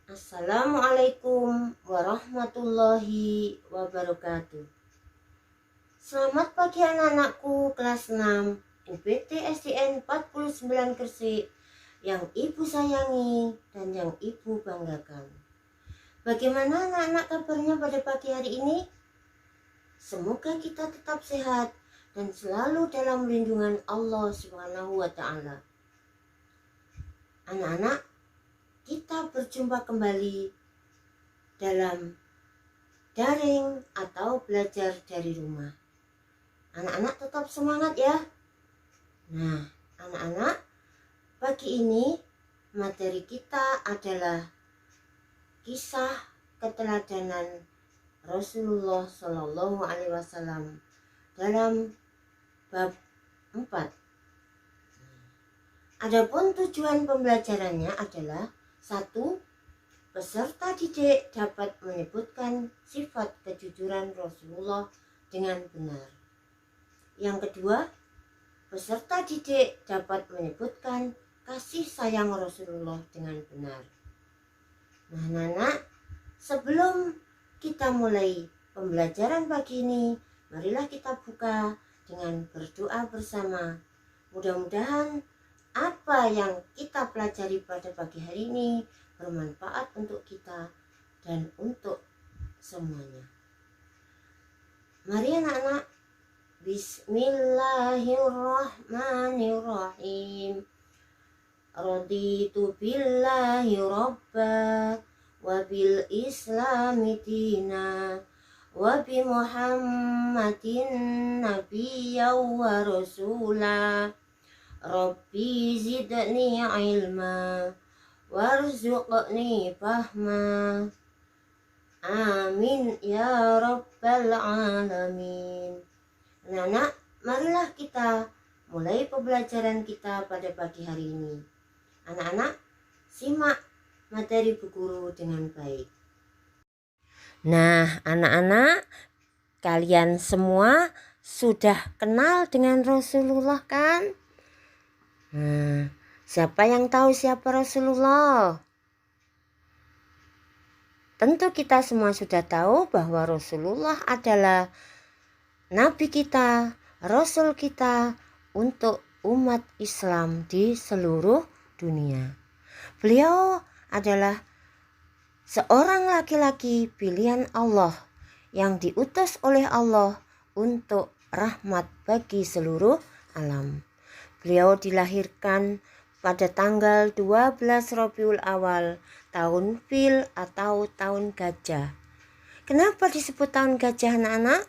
Assalamualaikum warahmatullahi wabarakatuh. Selamat pagi anak-anakku kelas 6 UPT SDN 49 Gresik yang ibu sayangi dan yang ibu banggakan. Bagaimana anak-anak kabarnya pada pagi hari ini? Semoga kita tetap sehat dan selalu dalam lindungan Allah Subhanahu wa Ta'ala. Anak-anak, kita berjumpa kembali dalam daring atau belajar dari rumah. Anak-anak tetap semangat ya. Nah, anak-anak, pagi ini materi kita adalah kisah keteladanan Rasulullah Shallallahu Alaihi Wasallam dalam bab 4. Adapun tujuan pembelajarannya adalah 1. Peserta didik dapat menyebutkan sifat kejujuran Rasulullah dengan benar. Yang kedua, peserta didik dapat menyebutkan kasih sayang Rasulullah dengan benar. Nah, anak-anak, sebelum kita mulai pembelajaran pagi ini, marilah kita buka dengan berdoa bersama. Mudah-mudahan apa yang kita pelajari pada pagi hari ini bermanfaat untuk kita dan untuk semuanya. Mari anak-anak, Bismillahirrahmanirrahim. Raditu billahi rabba wa bil islami dina wa bi Muhammadin nabiyya wa rasula. Rabbi zidni ilma warzuqni fahma. Amin ya rabbal alamin. Anak-anak, marilah kita mulai pembelajaran kita pada pagi hari ini. Anak-anak, simak materi Bu Guru dengan baik. Nah, anak-anak, kalian semua sudah kenal dengan Rasulullah kan? Nah, siapa yang tahu siapa Rasulullah? Tentu kita semua sudah tahu bahwa Rasulullah adalah Nabi kita, Rasul kita untuk umat Islam di seluruh dunia. Beliau adalah seorang laki-laki pilihan Allah yang diutus oleh Allah untuk rahmat bagi seluruh alam. Beliau dilahirkan pada tanggal 12 Rabiul Awal tahun Fil atau tahun gajah. Kenapa disebut tahun gajah anak-anak?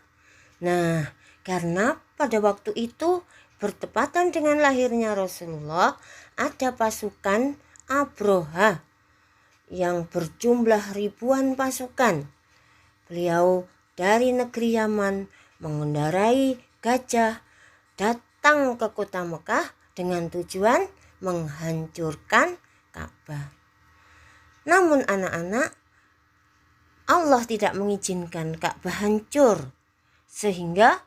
Nah, karena pada waktu itu bertepatan dengan lahirnya Rasulullah, ada pasukan Abroha yang berjumlah ribuan pasukan. Beliau dari negeri Yaman mengendarai gajah datang ke kota Mekah dengan tujuan menghancurkan Ka'bah. Namun anak-anak, Allah tidak mengizinkan Ka'bah hancur, sehingga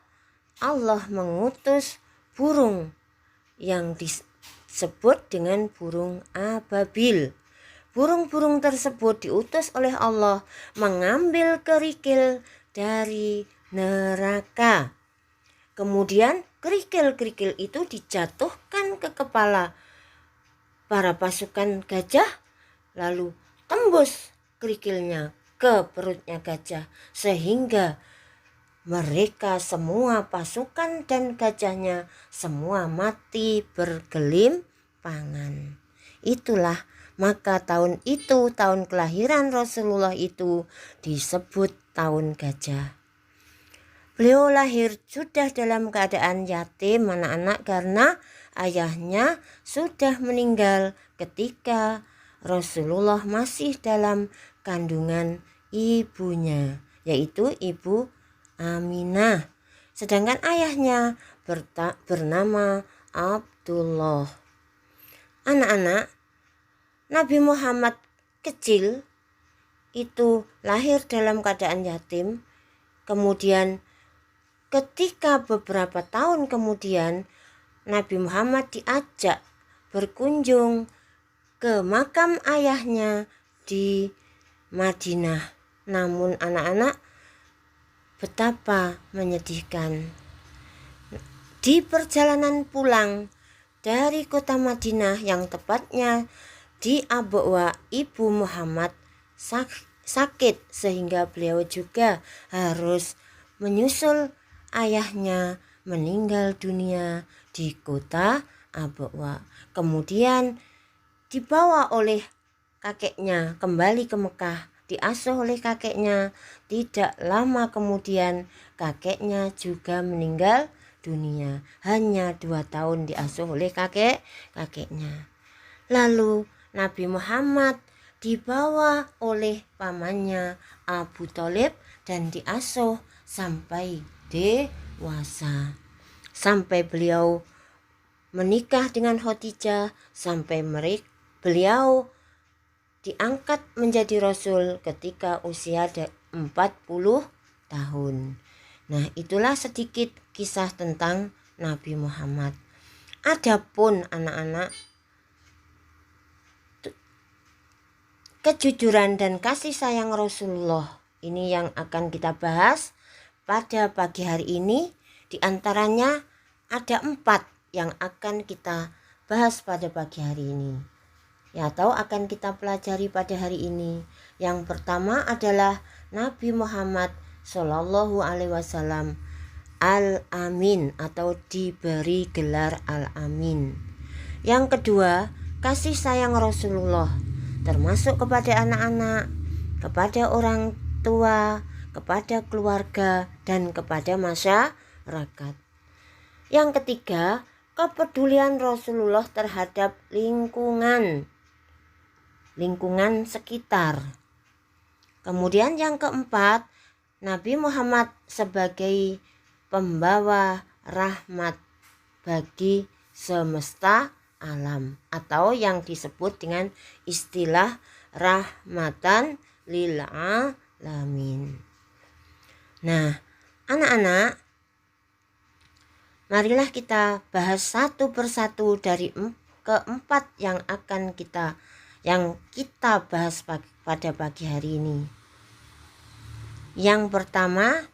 Allah mengutus burung yang disebut dengan burung ababil. Burung-burung tersebut diutus oleh Allah mengambil kerikil dari neraka. Kemudian kerikil-kerikil itu dijatuhkan ke kepala para pasukan gajah, lalu tembus kerikilnya ke perutnya gajah, sehingga mereka semua pasukan dan gajahnya semua mati bergelimpangan. Itulah maka tahun itu, tahun kelahiran Rasulullah itu disebut tahun gajah. Beliau lahir sudah dalam keadaan yatim anak-anak karena ayahnya sudah meninggal ketika Rasulullah masih dalam kandungan ibunya, yaitu Ibu Aminah. Sedangkan ayahnya bernama Abdullah. Anak-anak, Nabi Muhammad kecil itu lahir dalam keadaan yatim. Kemudian ketika beberapa tahun kemudian Nabi Muhammad diajak berkunjung ke makam ayahnya di Madinah. Namun anak-anak, betapa menyedihkan. Di perjalanan pulang dari kota Madinah, yang tepatnya di Abwa, Ibu Muhammad sakit sehingga beliau juga harus menyusul ayahnya meninggal dunia di kota Abwa. Kemudian dibawa oleh kakeknya kembali ke Mekah, diasuh oleh kakeknya. Tidak lama kemudian kakeknya juga meninggal dunia. Hanya 2 tahun diasuh oleh kakeknya. Lalu Nabi Muhammad dibawa oleh pamannya Abu Thalib dan diasuh sampai dewasa. Sampai beliau menikah dengan Khadijah, sampai beliau diangkat menjadi Rasul ketika usia 40 tahun. Nah, itulah sedikit kisah tentang Nabi Muhammad. Adapun anak-anak, kejujuran dan kasih sayang Rasulullah ini yang akan kita bahas pada pagi hari ini. Di antaranya ada 4 yang akan kita bahas pada pagi hari ini, atau akan kita pelajari pada hari ini. Yang pertama adalah Nabi Muhammad Shallallahu Alaihi Wasallam Al-Amin, atau diberi gelar Al-Amin. Yang kedua, kasih sayang Rasulullah termasuk kepada anak-anak, kepada orang tua, kepada keluarga, dan kepada masyarakat. Yang ketiga, kepedulian Rasulullah terhadap lingkungan sekitar. Kemudian yang keempat, Nabi Muhammad sebagai pembawa rahmat bagi semesta alam, atau yang disebut dengan istilah rahmatan lil alamin. Nah, anak-anak, marilah kita bahas satu persatu dari keempat yang kita bahas pada pagi hari ini. Yang pertama,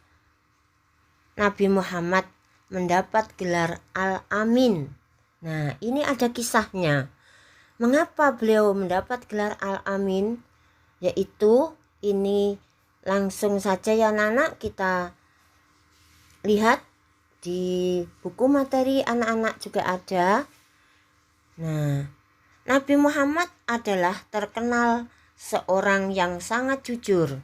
Nabi Muhammad mendapat gelar Al-Amin. Nah, ini ada kisahnya. Mengapa beliau mendapat gelar Al-Amin? Yaitu ini langsung saja ya anak-anak, kita lihat di buku materi anak-anak juga ada. Nah, Nabi Muhammad adalah terkenal seorang yang sangat jujur.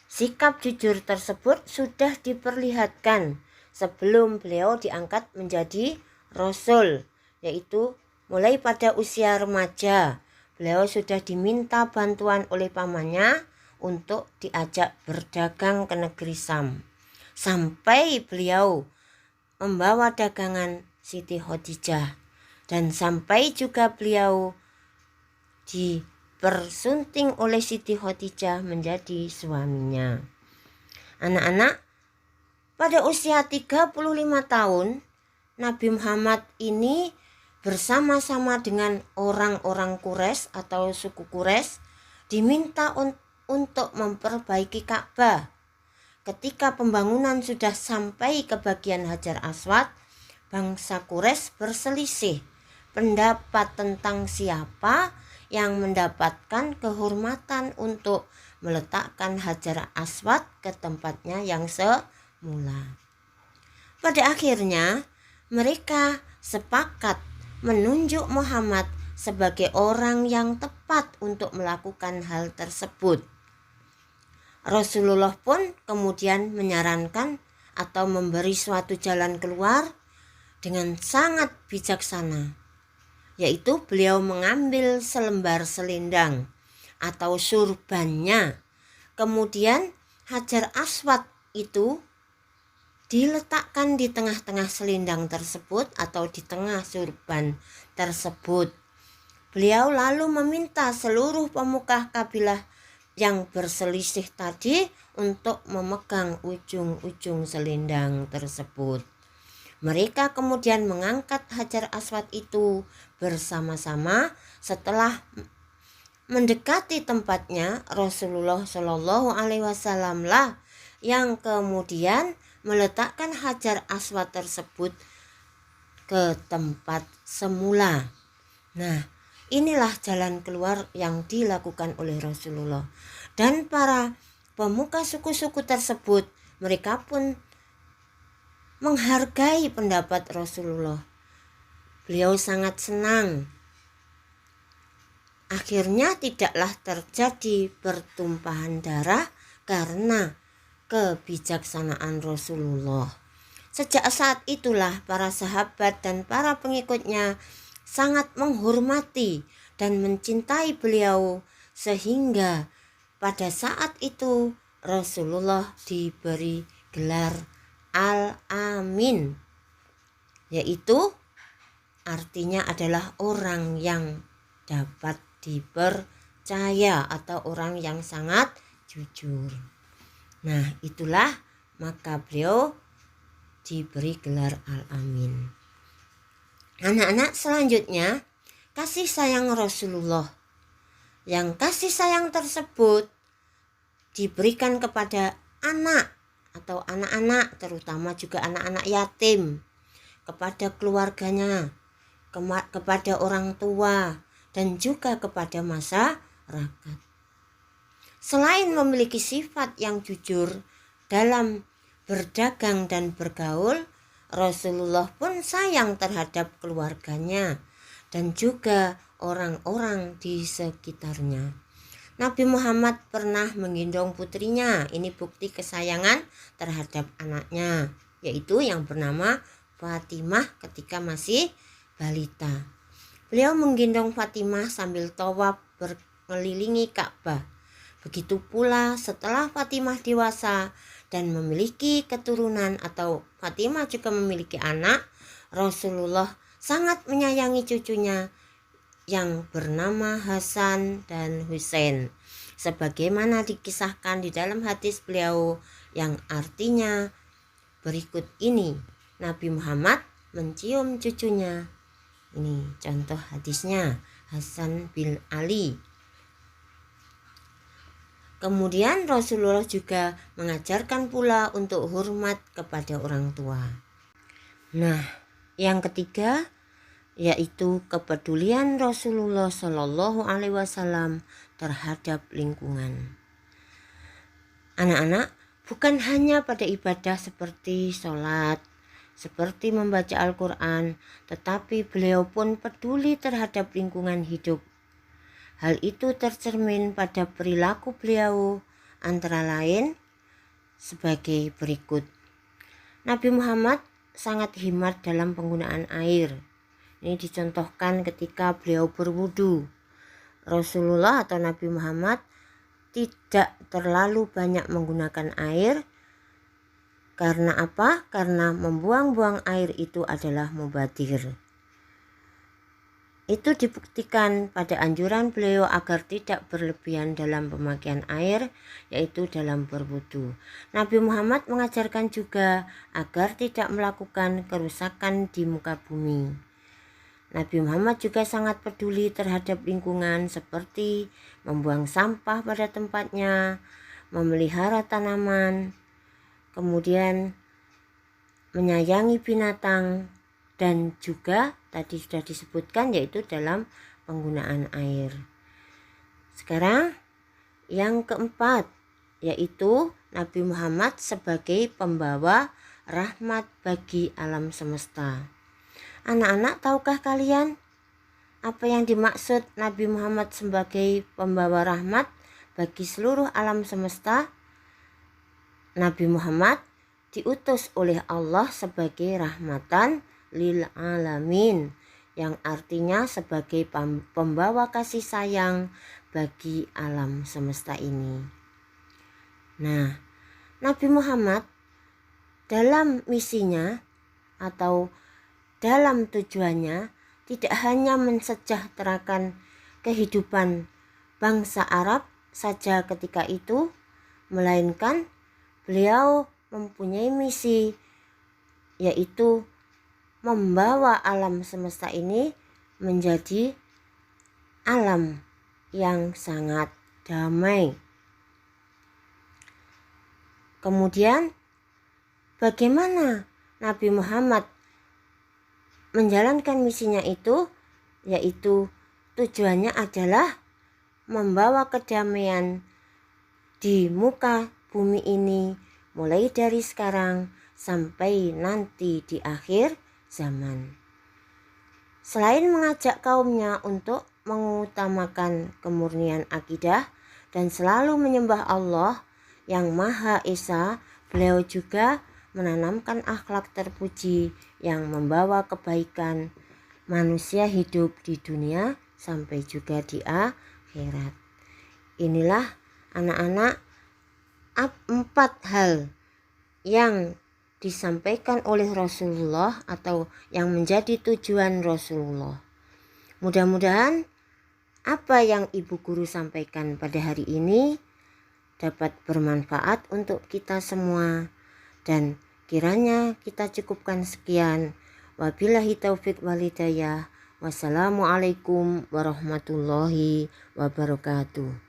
Sikap jujur tersebut sudah diperlihatkan sebelum beliau diangkat menjadi Rasul, yaitu mulai pada usia remaja. Beliau sudah diminta bantuan oleh pamannya untuk diajak berdagang ke negeri Syam. Sampai beliau membawa dagangan Siti Khadijah, dan sampai juga beliau dipersunting oleh Siti Khadijah menjadi suaminya. Anak-anak, pada usia 35 tahun, Nabi Muhammad ini bersama-sama dengan orang-orang Quraisy atau suku Quraisy diminta untuk memperbaiki Ka'bah. Ketika pembangunan sudah sampai ke bagian Hajar Aswad, bangsa Quraisy berselisih pendapat tentang siapa yang mendapatkan kehormatan untuk meletakkan Hajar Aswad ke tempatnya yang semula. Pada akhirnya mereka sepakat menunjuk Muhammad sebagai orang yang tepat untuk melakukan hal tersebut. Rasulullah pun kemudian menyarankan atau memberi suatu jalan keluar dengan sangat bijaksana, yaitu beliau mengambil selembar selendang atau surbannya. Kemudian Hajar Aswad itu diletakkan di tengah-tengah selendang tersebut atau di tengah surban tersebut. Beliau lalu meminta seluruh pemuka kabilah yang berselisih tadi untuk memegang ujung-ujung selendang tersebut. Mereka kemudian mengangkat Hajar Aswad itu bersama-sama setelah Mendekati tempatnya, Rasulullah Shallallahu Alaihi Wasallam lah yang kemudian meletakkan Hajar Aswad tersebut ke tempat semula. Nah, inilah jalan keluar yang dilakukan oleh Rasulullah. Dan para pemuka suku-suku tersebut, mereka pun menghargai pendapat Rasulullah. Beliau sangat senang. Akhirnya tidaklah terjadi pertumpahan darah karena kebijaksanaan Rasulullah. Sejak saat itulah para sahabat dan para pengikutnya sangat menghormati dan mencintai beliau, sehingga pada saat itu Rasulullah diberi gelar Al-Amin, yaitu artinya adalah orang yang dapat dipercaya atau orang yang sangat jujur. Nah, itulah maka beliau diberi gelar Al-Amin. Anak-anak, selanjutnya kasih sayang Rasulullah. Yang kasih sayang tersebut diberikan kepada anak atau anak-anak, terutama juga anak-anak yatim, kepada keluarganya, kepada orang tua, dan juga kepada masyarakat. Selain memiliki sifat yang jujur dalam berdagang dan bergaul, Rasulullah pun sayang terhadap keluarganya dan juga orang-orang di sekitarnya. Nabi Muhammad pernah menggendong putrinya. Ini bukti kesayangan terhadap anaknya, yaitu yang bernama Fatimah ketika masih balita. Beliau menggendong Fatimah sambil tawaf mengelilingi Ka'bah. Begitu pula setelah Fatimah dewasa dan memiliki keturunan atau Fatimah juga memiliki anak, Rasulullah sangat menyayangi cucunya yang bernama Hasan dan Husain, sebagaimana dikisahkan di dalam hadis beliau yang artinya berikut ini. Nabi Muhammad mencium cucunya. Ini contoh hadisnya, Hasan bin Ali. Kemudian Rasulullah juga mengajarkan pula untuk hormat kepada orang tua. Nah, yang ketiga yaitu kepedulian Rasulullah Shallallahu Alaihi Wasallam terhadap lingkungan. Anak-anak, bukan hanya pada ibadah seperti sholat, seperti membaca Al-Quran, tetapi beliau pun peduli terhadap lingkungan hidup. Hal itu tercermin pada perilaku beliau, antara lain sebagai berikut. Nabi Muhammad sangat hemat dalam penggunaan air. Ini dicontohkan ketika beliau berwudu. Rasulullah atau Nabi Muhammad tidak terlalu banyak menggunakan air. Karena apa? Karena membuang-buang air itu adalah mubadir. Itu dibuktikan pada anjuran beliau agar tidak berlebihan dalam pemakaian air, yaitu dalam berwudu. Nabi Muhammad mengajarkan juga agar tidak melakukan kerusakan di muka bumi. Nabi Muhammad juga sangat peduli terhadap lingkungan, seperti membuang sampah pada tempatnya, memelihara tanaman, kemudian menyayangi binatang, dan juga tadi sudah disebutkan yaitu dalam penggunaan air. Sekarang yang keempat, yaitu Nabi Muhammad sebagai pembawa rahmat bagi alam semesta. Anak-anak, tahukah kalian apa yang dimaksud Nabi Muhammad sebagai pembawa rahmat bagi seluruh alam semesta? Nabi Muhammad diutus oleh Allah sebagai rahmatan lil alamin, yang artinya sebagai pembawa kasih sayang bagi alam semesta ini. Nah, Nabi Muhammad dalam misinya atau dalam tujuannya tidak hanya mensejahterakan kehidupan bangsa Arab saja ketika itu, melainkan beliau mempunyai misi, yaitu membawa alam semesta ini menjadi alam yang sangat damai. Kemudian bagaimana Nabi Muhammad menjalankan misinya itu? Yaitu tujuannya adalah membawa kedamaian di muka bumi ini mulai dari sekarang sampai nanti di akhir zaman. Selain mengajak kaumnya untuk mengutamakan kemurnian akidah dan selalu menyembah Allah yang Maha Esa, beliau juga menanamkan akhlak terpuji yang membawa kebaikan manusia hidup di dunia sampai juga di akhirat. Inilah anak-anak 4 hal yang disampaikan oleh Rasulullah atau yang menjadi tujuan Rasulullah. Mudah-mudahan apa yang Ibu Guru sampaikan pada hari ini dapat bermanfaat untuk kita semua, dan kiranya kita cukupkan sekian. Wabillahi taufik walhidayah. Wassalamualaikum warahmatullahi wabarakatuh.